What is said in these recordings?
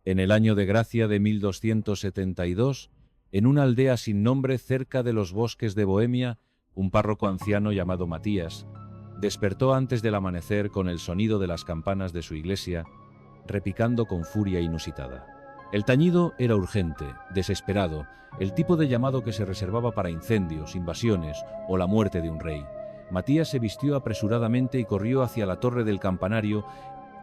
En el año de gracia de 1272, en una aldea sin nombre cerca de los bosques de Bohemia, un párroco anciano llamado Matías despertó antes del amanecer con el sonido de las campanas de su iglesia, repicando con furia inusitada. El tañido era urgente, desesperado, el tipo de llamado que se reservaba para incendios, invasiones o la muerte de un rey. Matías se vistió apresuradamente y corrió hacia la torre del campanario,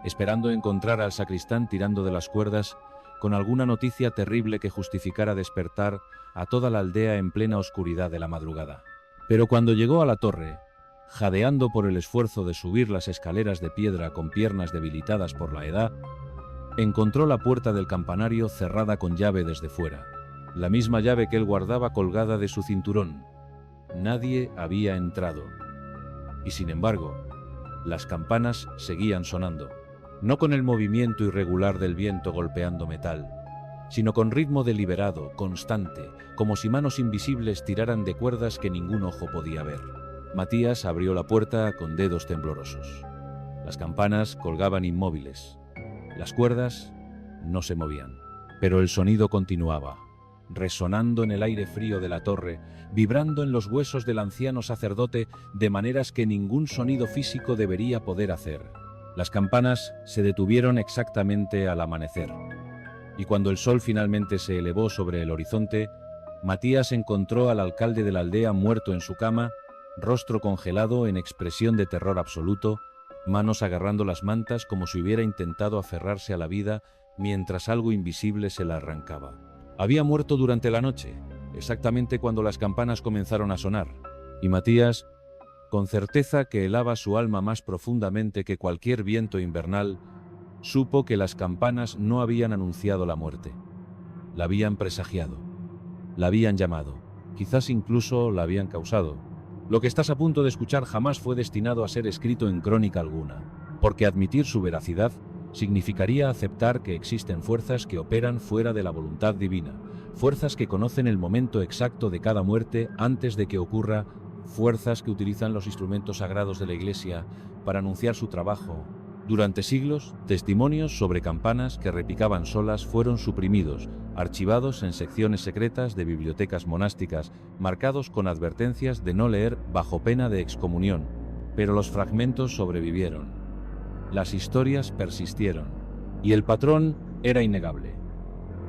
esperando encontrar al sacristán tirando de las cuerdas con alguna noticia terrible que justificara despertar a toda la aldea en plena oscuridad de la madrugada. Pero cuando llegó a la torre, jadeando por el esfuerzo de subir las escaleras de piedra con piernas debilitadas por la edad, encontró la puerta del campanario cerrada con llave desde fuera, la misma llave que él guardaba colgada de su cinturón. Nadie había entrado. Y sin embargo, las campanas seguían sonando, no con el movimiento irregular del viento golpeando metal, sino con ritmo deliberado, constante, como si manos invisibles tiraran de cuerdas que ningún ojo podía ver. Matías abrió la puerta con dedos temblorosos. Las campanas colgaban inmóviles. Las cuerdas no se movían, pero el sonido continuaba, resonando en el aire frío de la torre, vibrando en los huesos del anciano sacerdote de maneras que ningún sonido físico debería poder hacer. Las campanas se detuvieron exactamente al amanecer, y cuando el sol finalmente se elevó sobre el horizonte, Matías encontró al alcalde de la aldea muerto en su cama, rostro congelado en expresión de terror absoluto, manos agarrando las mantas como si hubiera intentado aferrarse a la vida mientras algo invisible se la arrancaba. Había muerto durante la noche, exactamente cuando las campanas comenzaron a sonar, y Matías, con certeza que helaba su alma más profundamente que cualquier viento invernal, supo que las campanas no habían anunciado la muerte. La habían presagiado, la habían llamado, quizás incluso la habían causado. Lo que estás a punto de escuchar jamás fue destinado a ser escrito en crónica alguna, porque admitir su veracidad significaría aceptar que existen fuerzas que operan fuera de la voluntad divina, fuerzas que conocen el momento exacto de cada muerte antes de que ocurra, fuerzas que utilizan los instrumentos sagrados de la Iglesia para anunciar su trabajo. Durante siglos, testimonios sobre campanas que repicaban solas fueron suprimidos, archivados en secciones secretas de bibliotecas monásticas, marcados con advertencias de no leer bajo pena de excomunión. Pero los fragmentos sobrevivieron. Las historias persistieron. Y el patrón era innegable.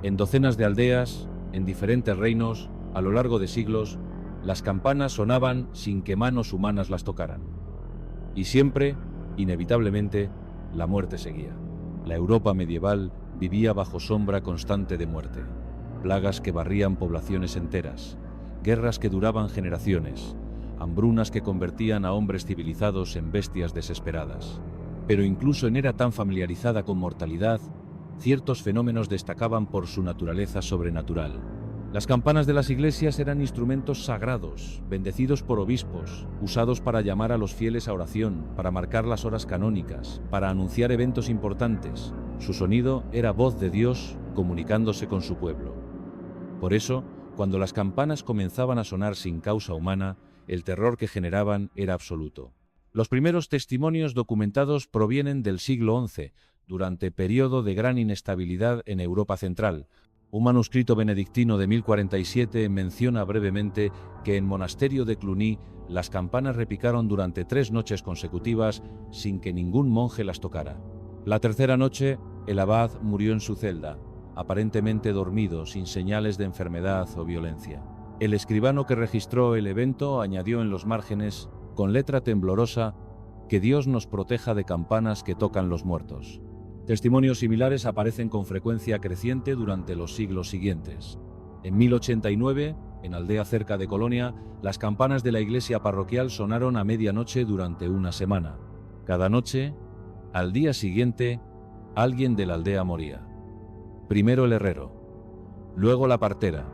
En docenas de aldeas, en diferentes reinos, a lo largo de siglos, las campanas sonaban sin que manos humanas las tocaran. Y siempre, inevitablemente, la muerte seguía. La Europa medieval vivía bajo sombra constante de muerte. Plagas que barrían poblaciones enteras, guerras que duraban generaciones, hambrunas que convertían a hombres civilizados en bestias desesperadas. Pero incluso en era tan familiarizada con mortalidad, ciertos fenómenos destacaban por su naturaleza sobrenatural. Las campanas de las iglesias eran instrumentos sagrados, bendecidos por obispos, usados para llamar a los fieles a oración, para marcar las horas canónicas, para anunciar eventos importantes. Su sonido era voz de Dios comunicándose con su pueblo. Por eso, cuando las campanas comenzaban a sonar sin causa humana, el terror que generaban era absoluto. Los primeros testimonios documentados provienen del siglo XI, durante periodo de gran inestabilidad en Europa central. Un manuscrito benedictino de 1047 menciona brevemente que en Monasterio de Cluny las campanas repicaron durante 3 noches consecutivas sin que ningún monje las tocara. La tercera noche, el abad murió en su celda, aparentemente dormido, sin señales de enfermedad o violencia. El escribano que registró el evento añadió en los márgenes, con letra temblorosa, que Dios nos proteja de campanas que tocan los muertos. Testimonios similares aparecen con frecuencia creciente durante los siglos siguientes. En 1089, en aldea cerca de Colonia, las campanas de la iglesia parroquial sonaron a medianoche durante una semana. Cada noche, al día siguiente, alguien de la aldea moría. Primero el herrero, luego la partera,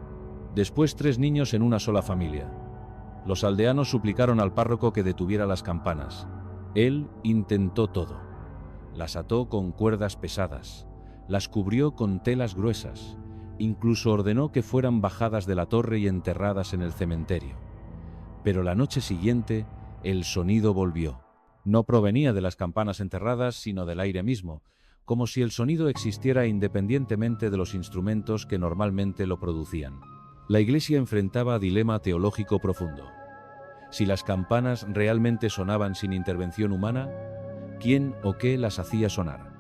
después 3 niños en una sola familia. Los aldeanos suplicaron al párroco que detuviera las campanas. Él intentó todo. Las ató con cuerdas pesadas, las cubrió con telas gruesas, incluso ordenó que fueran bajadas de la torre y enterradas en el cementerio. Pero la noche siguiente, el sonido volvió. No provenía de las campanas enterradas, sino del aire mismo, como si el sonido existiera independientemente de los instrumentos que normalmente lo producían. La Iglesia enfrentaba dilema teológico profundo. Si las campanas realmente sonaban sin intervención humana, ¿quién o qué las hacía sonar?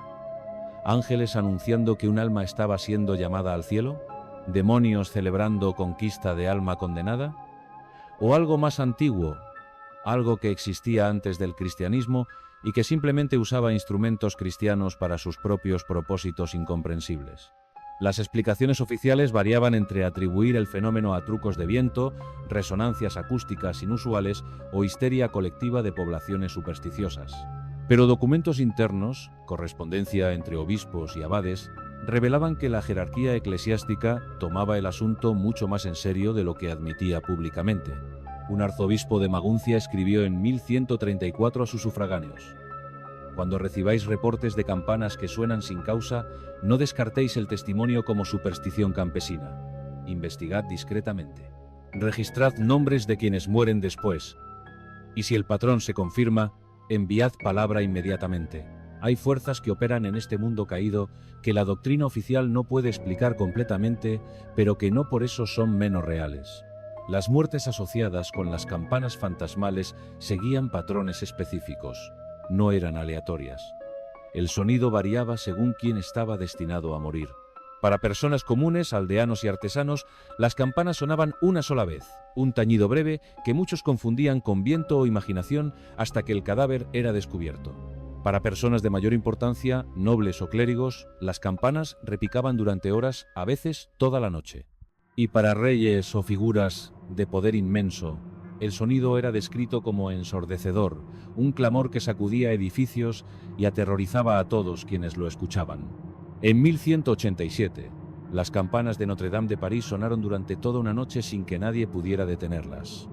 ¿Ángeles anunciando que un alma estaba siendo llamada al cielo? ¿Demonios celebrando conquista de alma condenada? ¿O algo más antiguo, algo que existía antes del cristianismo y que simplemente usaba instrumentos cristianos para sus propios propósitos incomprensibles? Las explicaciones oficiales variaban entre atribuir el fenómeno a trucos de viento, resonancias acústicas inusuales o histeria colectiva de poblaciones supersticiosas. Pero documentos internos, correspondencia entre obispos y abades, revelaban que la jerarquía eclesiástica tomaba el asunto mucho más en serio de lo que admitía públicamente. Un arzobispo de Maguncia escribió en 1134 a sus sufragáneos: «Cuando recibáis reportes de campanas que suenan sin causa, no descartéis el testimonio como superstición campesina. Investigad discretamente. Registrad nombres de quienes mueren después. Y si el patrón se confirma, enviad palabra inmediatamente. Hay fuerzas que operan en este mundo caído que la doctrina oficial no puede explicar completamente, pero que no por eso son menos reales». Las muertes asociadas con las campanas fantasmales seguían patrones específicos, no eran aleatorias. El sonido variaba según quién estaba destinado a morir. Para personas comunes, aldeanos y artesanos, las campanas sonaban una sola vez, un tañido breve que muchos confundían con viento o imaginación hasta que el cadáver era descubierto. Para personas de mayor importancia, nobles o clérigos, las campanas repicaban durante horas, a veces toda la noche. Y para reyes o figuras de poder inmenso, el sonido era descrito como ensordecedor, un clamor que sacudía edificios y aterrorizaba a todos quienes lo escuchaban. En 1187, las campanas de Notre Dame de París sonaron durante toda una noche sin que nadie pudiera detenerlas.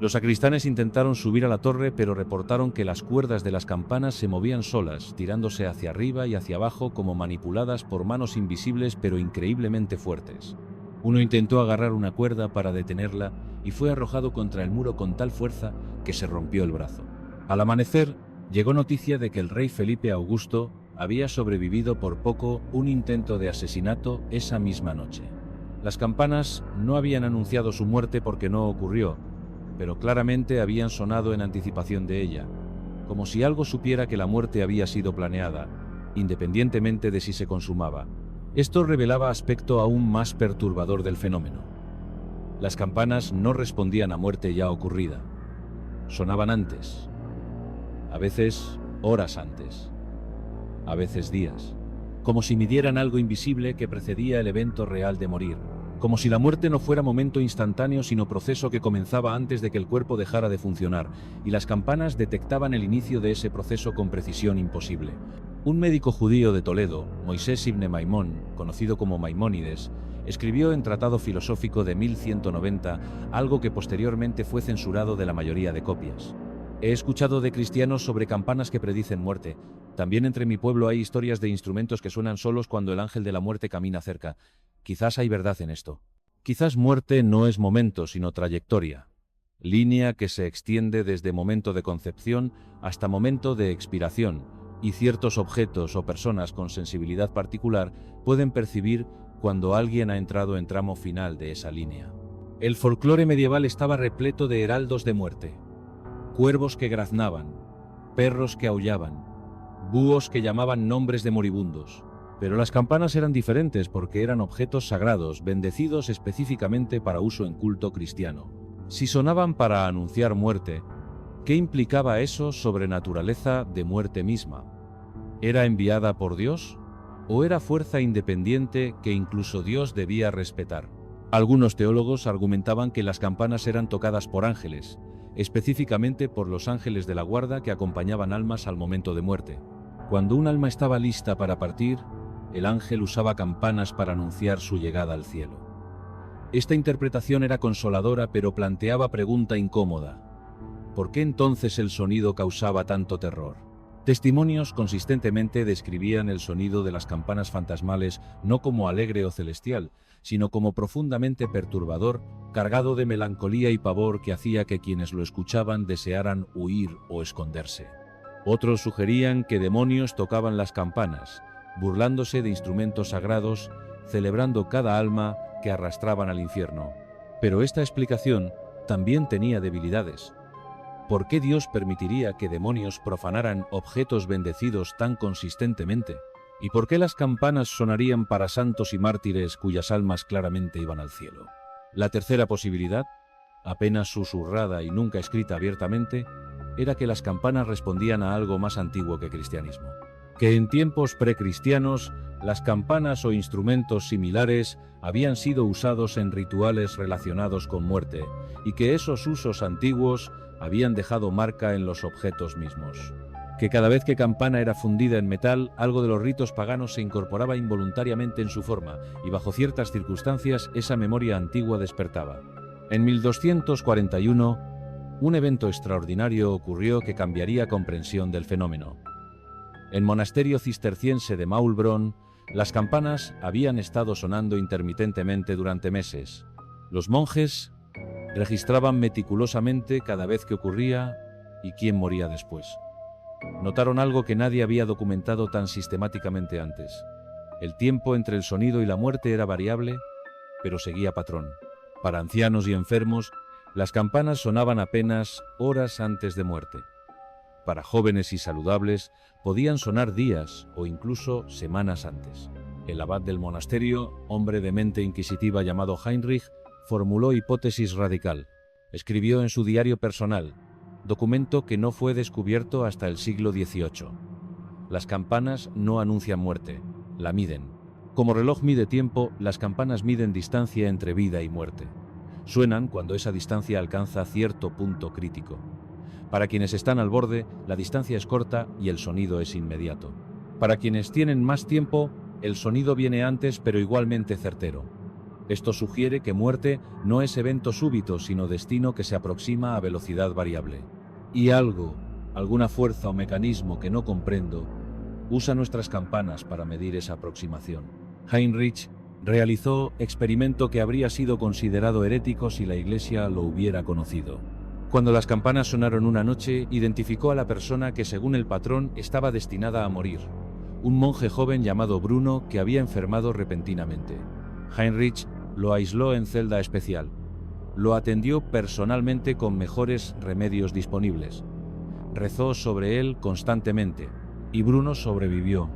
Los sacristanes intentaron subir a la torre, pero reportaron que las cuerdas de las campanas se movían solas, tirándose hacia arriba y hacia abajo como manipuladas por manos invisibles pero increíblemente fuertes. Uno intentó agarrar una cuerda para detenerla y fue arrojado contra el muro con tal fuerza que se rompió el brazo. Al amanecer, llegó noticia de que el rey Felipe Augusto había sobrevivido por poco un intento de asesinato esa misma noche. Las campanas no habían anunciado su muerte porque no ocurrió, pero claramente habían sonado en anticipación de ella, como si algo supiera que la muerte había sido planeada, independientemente de si se consumaba. Esto revelaba aspecto aún más perturbador del fenómeno. Las campanas no respondían a muerte ya ocurrida. Sonaban antes, a veces horas antes, a veces días, como si midieran algo invisible que precedía el evento real de morir, como si la muerte no fuera momento instantáneo sino proceso que comenzaba antes de que el cuerpo dejara de funcionar, y las campanas detectaban el inicio de ese proceso con precisión imposible. Un médico judío de Toledo, Moisés ibn Maimón, conocido como Maimónides, escribió en Tratado Filosófico de 1190 algo que posteriormente fue censurado de la mayoría de copias. He escuchado de cristianos sobre campanas que predicen muerte. También entre mi pueblo hay historias de instrumentos que suenan solos cuando el ángel de la muerte camina cerca. Quizás hay verdad en esto. Quizás muerte no es momento, sino trayectoria. Línea que se extiende desde momento de concepción hasta momento de expiración, y ciertos objetos o personas con sensibilidad particular pueden percibir cuando alguien ha entrado en tramo final de esa línea. El folclore medieval estaba repleto de heraldos de muerte. Cuervos que graznaban, perros que aullaban, búhos que llamaban nombres de moribundos. Pero las campanas eran diferentes porque eran objetos sagrados, bendecidos específicamente para uso en culto cristiano. Si sonaban para anunciar muerte, ¿qué implicaba eso sobre naturaleza de muerte misma? ¿Era enviada por Dios? ¿O era fuerza independiente que incluso Dios debía respetar? Algunos teólogos argumentaban que las campanas eran tocadas por ángeles, específicamente por los ángeles de la guarda que acompañaban almas al momento de muerte. Cuando un alma estaba lista para partir, el ángel usaba campanas para anunciar su llegada al cielo. Esta interpretación era consoladora, pero planteaba pregunta incómoda. ¿Por qué entonces el sonido causaba tanto terror? Testimonios consistentemente describían el sonido de las campanas fantasmales no como alegre o celestial, sino como profundamente perturbador, cargado de melancolía y pavor que hacía que quienes lo escuchaban desearan huir o esconderse. Otros sugerían que demonios tocaban las campanas, burlándose de instrumentos sagrados, celebrando cada alma que arrastraban al infierno. Pero esta explicación también tenía debilidades. ¿Por qué Dios permitiría que demonios profanaran objetos bendecidos tan consistentemente? ¿Y por qué las campanas sonarían para santos y mártires cuyas almas claramente iban al cielo? La tercera posibilidad, apenas susurrada y nunca escrita abiertamente, era que las campanas respondían a algo más antiguo que cristianismo. Que en tiempos precristianos las campanas o instrumentos similares habían sido usados en rituales relacionados con muerte y que esos usos antiguos habían dejado marca en los objetos mismos. Que cada vez que campana era fundida en metal, algo de los ritos paganos se incorporaba involuntariamente en su forma y bajo ciertas circunstancias esa memoria antigua despertaba. En 1241, un evento extraordinario ocurrió que cambiaría comprensión del fenómeno. En el monasterio cisterciense de Maulbronn, las campanas habían estado sonando intermitentemente durante meses. Los monjes registraban meticulosamente cada vez que ocurría y quién moría después. Notaron algo que nadie había documentado tan sistemáticamente antes. El tiempo entre el sonido y la muerte era variable, pero seguía patrón. Para ancianos y enfermos, las campanas sonaban apenas horas antes de muerte. Para jóvenes y saludables, podían sonar días o incluso semanas antes. El abad del monasterio, hombre de mente inquisitiva llamado Heinrich, formuló hipótesis radical. Escribió en su diario personal, documento que no fue descubierto hasta el siglo XVIII. Las campanas no anuncian muerte, la miden. Como reloj mide tiempo, las campanas miden distancia entre vida y muerte. Suenan cuando esa distancia alcanza cierto punto crítico. Para quienes están al borde, la distancia es corta y el sonido es inmediato. Para quienes tienen más tiempo, el sonido viene antes pero igualmente certero. Esto sugiere que muerte no es evento súbito, sino destino que se aproxima a velocidad variable. Y algo, alguna fuerza o mecanismo que no comprendo, usa nuestras campanas para medir esa aproximación. Heinrich realizó experimento que habría sido considerado herético si la Iglesia lo hubiera conocido. Cuando las campanas sonaron una noche, identificó a la persona que según el patrón estaba destinada a morir, un monje joven llamado Bruno que había enfermado repentinamente. Heinrich lo aisló en celda especial. Lo atendió personalmente con mejores remedios disponibles. Rezó sobre él constantemente, y Bruno sobrevivió.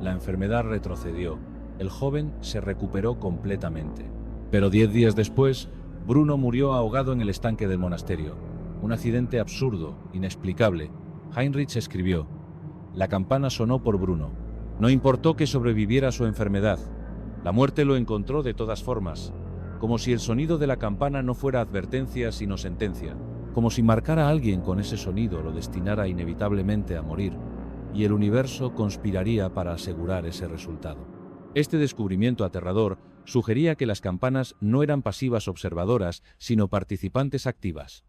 La enfermedad retrocedió. El joven se recuperó completamente. Pero 10 días después, Bruno murió ahogado en el estanque del monasterio. Un accidente absurdo, inexplicable. Heinrich escribió: la campana sonó por Bruno. No importó que sobreviviera a su enfermedad. La muerte lo encontró de todas formas, como si el sonido de la campana no fuera advertencia sino sentencia, como si marcar a alguien con ese sonido lo destinara inevitablemente a morir, y el universo conspiraría para asegurar ese resultado. Este descubrimiento aterrador sugería que las campanas no eran pasivas observadoras, sino participantes activas,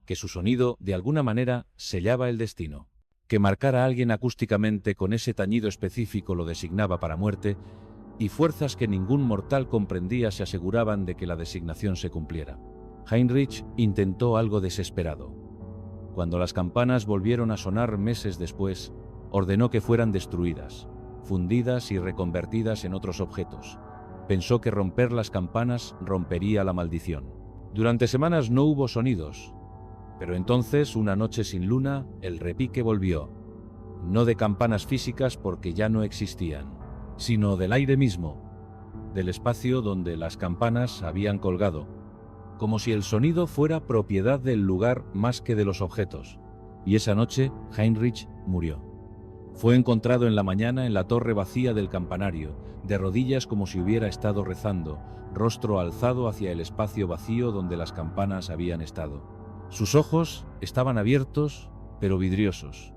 que su sonido, de alguna manera, sellaba el destino. Que marcar a alguien acústicamente con ese tañido específico lo designaba para muerte, y fuerzas que ningún mortal comprendía se aseguraban de que la designación se cumpliera. Heinrich intentó algo desesperado. Cuando las campanas volvieron a sonar meses después, ordenó que fueran destruidas, fundidas y reconvertidas en otros objetos. Pensó que romper las campanas rompería la maldición. Durante semanas no hubo sonidos, pero entonces, una noche sin luna, el repique volvió. No de campanas físicas porque ya no existían, sino del aire mismo, del espacio donde las campanas habían colgado, como si el sonido fuera propiedad del lugar más que de los objetos. Y esa noche, Heinrich murió. Fue encontrado en la mañana en la torre vacía del campanario, de rodillas como si hubiera estado rezando, rostro alzado hacia el espacio vacío donde las campanas habían estado. Sus ojos estaban abiertos, pero vidriosos,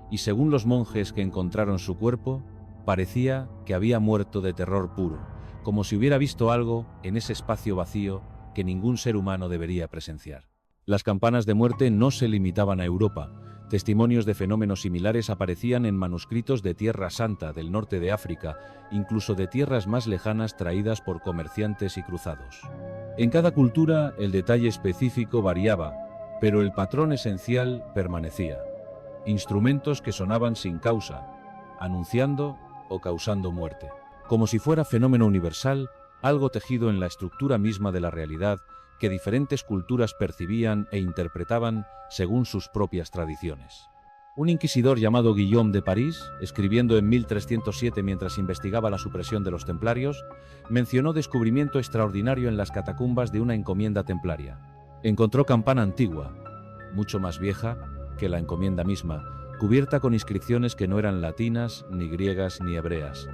y según los monjes que encontraron su cuerpo, parecía que había muerto de terror puro, como si hubiera visto algo en ese espacio vacío que ningún ser humano debería presenciar. Las campanas de muerte no se limitaban a Europa. Testimonios de fenómenos similares aparecían en manuscritos de Tierra Santa, del norte de África, incluso de tierras más lejanas traídas por comerciantes y cruzados. En cada cultura el detalle específico variaba, pero el patrón esencial permanecía. Instrumentos que sonaban sin causa, anunciando o causando muerte, como si fuera fenómeno universal, algo tejido en la estructura misma de la realidad que diferentes culturas percibían e interpretaban según sus propias tradiciones. Un inquisidor llamado Guillaume de París, escribiendo en 1307 mientras investigaba la supresión de los templarios, mencionó descubrimiento extraordinario en las catacumbas de una encomienda templaria. Encontró campana antigua, mucho más vieja que la encomienda misma, cubierta con inscripciones que no eran latinas, ni griegas, ni hebreas.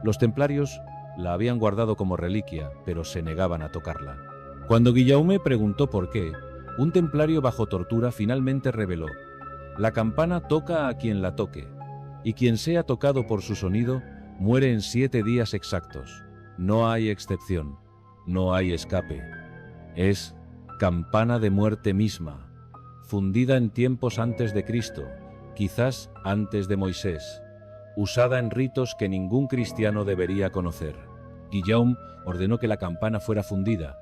Los templarios la habían guardado como reliquia, pero se negaban a tocarla. Cuando Guillaume preguntó por qué, un templario bajo tortura finalmente reveló: la campana toca a quien la toque, y quien sea tocado por su sonido muere en 7 días exactos. No hay excepción, no hay escape. Es campana de muerte misma, fundida en tiempos antes de Cristo, quizás antes de Moisés, usada en ritos que ningún cristiano debería conocer. Guillaume ordenó que la campana fuera fundida,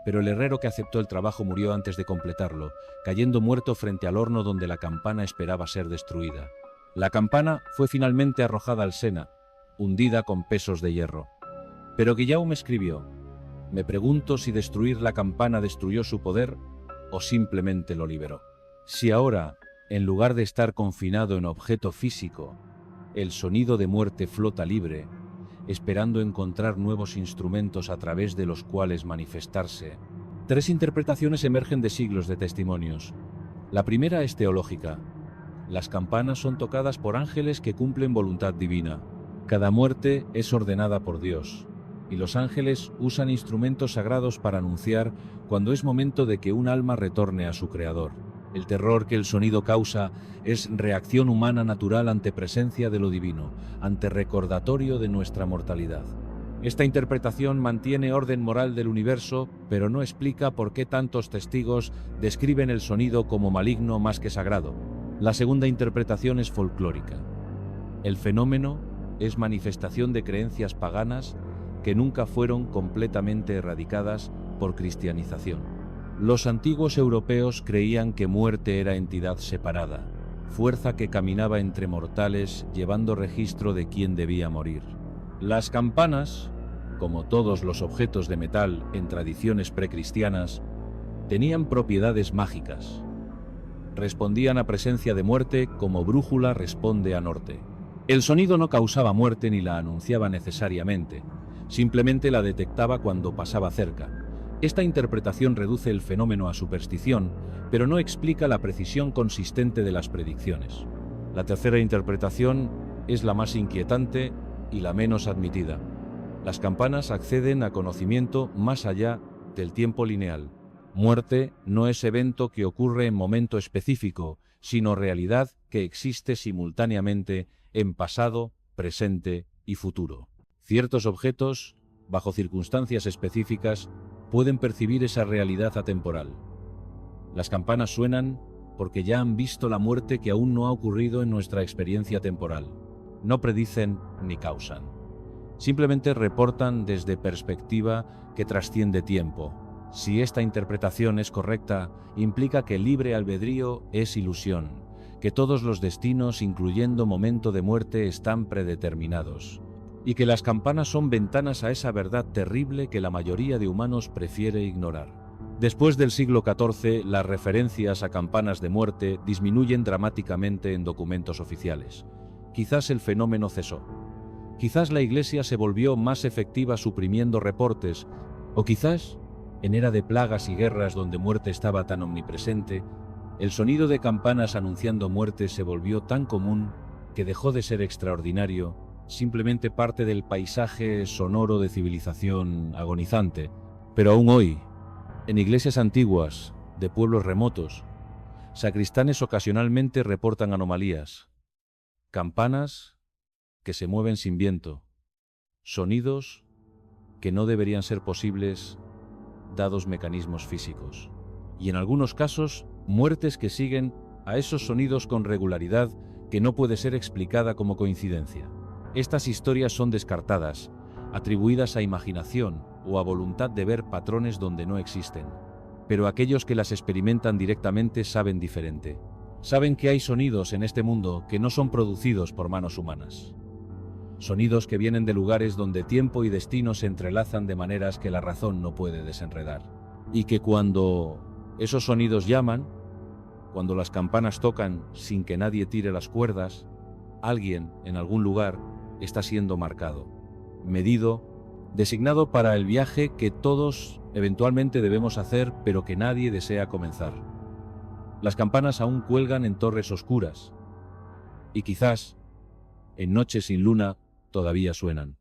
pero el herrero que aceptó el trabajo murió antes de completarlo, cayendo muerto frente al horno donde la campana esperaba ser destruida. La campana fue finalmente arrojada al Sena, hundida con pesos de hierro. Pero Guillaume escribió: me pregunto si destruir la campana destruyó su poder o simplemente lo liberó. Si ahora, en lugar de estar confinado en objeto físico, el sonido de muerte flota libre, esperando encontrar nuevos instrumentos a través de los cuales manifestarse. 3 interpretaciones emergen de siglos de testimonios. La primera es teológica. Las campanas son tocadas por ángeles que cumplen voluntad divina. Cada muerte es ordenada por Dios, y los ángeles usan instrumentos sagrados para anunciar cuando es momento de que un alma retorne a su Creador. El terror que el sonido causa es reacción humana natural ante presencia de lo divino, ante recordatorio de nuestra mortalidad. Esta interpretación mantiene orden moral del universo, pero no explica por qué tantos testigos describen el sonido como maligno más que sagrado. La segunda interpretación es folclórica. El fenómeno es manifestación de creencias paganas que nunca fueron completamente erradicadas por cristianización. Los antiguos europeos creían que muerte era entidad separada, fuerza que caminaba entre mortales llevando registro de quién debía morir. Las campanas, como todos los objetos de metal en tradiciones precristianas, tenían propiedades mágicas. Respondían a presencia de muerte como brújula responde a norte. El sonido no causaba muerte ni la anunciaba necesariamente, simplemente la detectaba cuando pasaba cerca. Esta interpretación reduce el fenómeno a superstición, pero no explica la precisión consistente de las predicciones. La tercera interpretación es la más inquietante y la menos admitida. Las campanas acceden a conocimiento más allá del tiempo lineal. Muerte no es evento que ocurre en momento específico, sino realidad que existe simultáneamente en pasado, presente y futuro. Ciertos objetos, bajo circunstancias específicas, pueden percibir esa realidad atemporal. Las campanas suenan porque ya han visto la muerte que aún no ha ocurrido en nuestra experiencia temporal. No predicen ni causan. Simplemente reportan desde perspectiva que trasciende tiempo. Si esta interpretación es correcta, implica que el libre albedrío es ilusión, que todos los destinos, incluyendo momento de muerte, están predeterminados, y que las campanas son ventanas a esa verdad terrible que la mayoría de humanos prefiere ignorar. Después del siglo XIV, las referencias a campanas de muerte disminuyen dramáticamente en documentos oficiales. Quizás el fenómeno cesó. Quizás la Iglesia se volvió más efectiva suprimiendo reportes, o quizás, en era de plagas y guerras donde muerte estaba tan omnipresente, el sonido de campanas anunciando muerte se volvió tan común que dejó de ser extraordinario, simplemente parte del paisaje sonoro de civilización agonizante. Pero aún hoy, en iglesias antiguas, de pueblos remotos, sacristanes ocasionalmente reportan anomalías, campanas que se mueven sin viento, sonidos que no deberían ser posibles dados mecanismos físicos, y en algunos casos, muertes que siguen a esos sonidos con regularidad que no puede ser explicada como coincidencia. Estas historias son descartadas, atribuidas a imaginación o a voluntad de ver patrones donde no existen. Pero aquellos que las experimentan directamente saben diferente. Saben que hay sonidos en este mundo que no son producidos por manos humanas. sonidos que vienen de lugares donde tiempo y destino se entrelazan de maneras que la razón no puede desenredar. Y que cuando esos sonidos llaman, cuando las campanas tocan sin que nadie tire las cuerdas, alguien en algún lugar está siendo marcado, medido, designado para el viaje que todos eventualmente debemos hacer, pero que nadie desea comenzar. Las campanas aún cuelgan en torres oscuras, y quizás, en noches sin luna, todavía suenan.